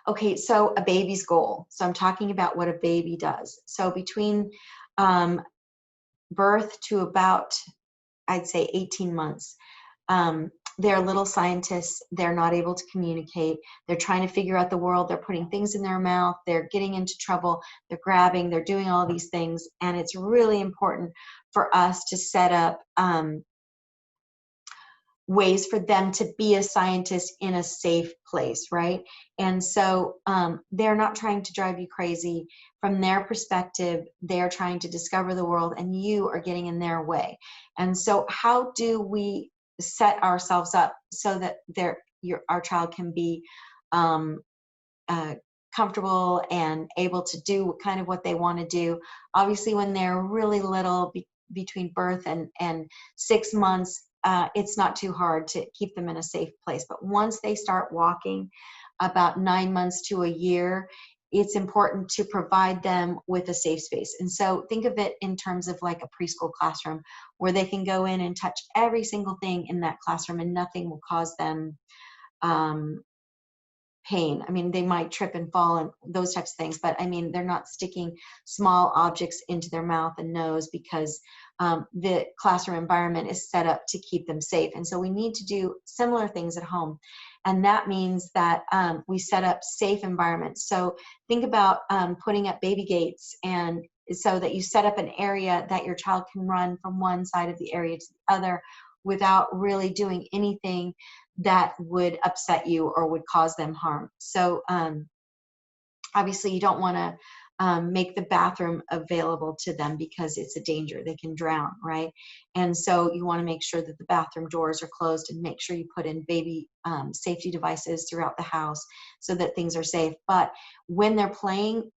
Okay, so a baby's goal. So I'm talking about what a baby does. So between um, birth to about, I'd say 18 months, um, they're little scientists. They're not able to communicate. They're trying to figure out the world. They're putting things in their mouth. They're getting into trouble. They're grabbing. They're doing all these things. And it's really important for us to set up ways for them to be a scientist in a safe place, right? And so they're not trying to drive you crazy. From their perspective, they're trying to discover the world, and you are getting in their way. And so how do we set ourselves up so that our child can be um, uh, comfortable and able to do kind of what they want to do? Obviously, when they're really little, between birth and 6 months, it's not too hard to keep them in a safe place. But once they start walking, about 9 months to a year, it's important to provide them with a safe space. And so think of it in terms of like a preschool classroom where they can go in and touch every single thing in that classroom and nothing will cause them um, pain. I mean, they might trip and fall and those types of things, but I mean, they're not sticking small objects into their mouth and nose because the classroom environment is set up to keep them safe. And so we need to do similar things at home. And that means that we set up safe environments. So think about putting up baby gates, and so that you set up an area that your child can run from one side of the area to the other without really doing anything that would upset you or would cause them harm. So obviously you don't want to make the bathroom available to them because it's a danger. They can drown, right? And so you want to make sure that the bathroom doors are closed and make sure you put in baby safety devices throughout the house so that things are safe. But when they're playing,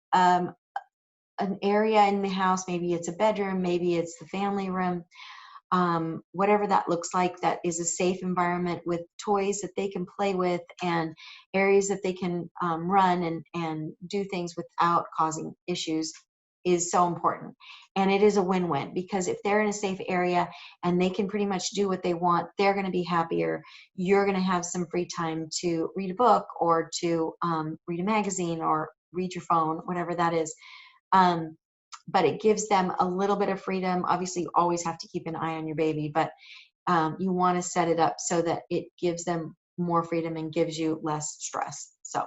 an area in the house, maybe it's a bedroom, maybe it's the family room, whatever that looks like, that is a safe environment with toys that they can play with and areas that they can run and do things without causing issues, is so important. And it is a win-win, because if they're in a safe area and they can pretty much do what they want, they're going to be happier. You're going to have some free time to read a book or to read a magazine or read your phone, whatever that is. Um, but it gives them a little bit of freedom. Obviously, you always have to keep an eye on your baby, but you want to set it up so that it gives them more freedom and gives you less stress. So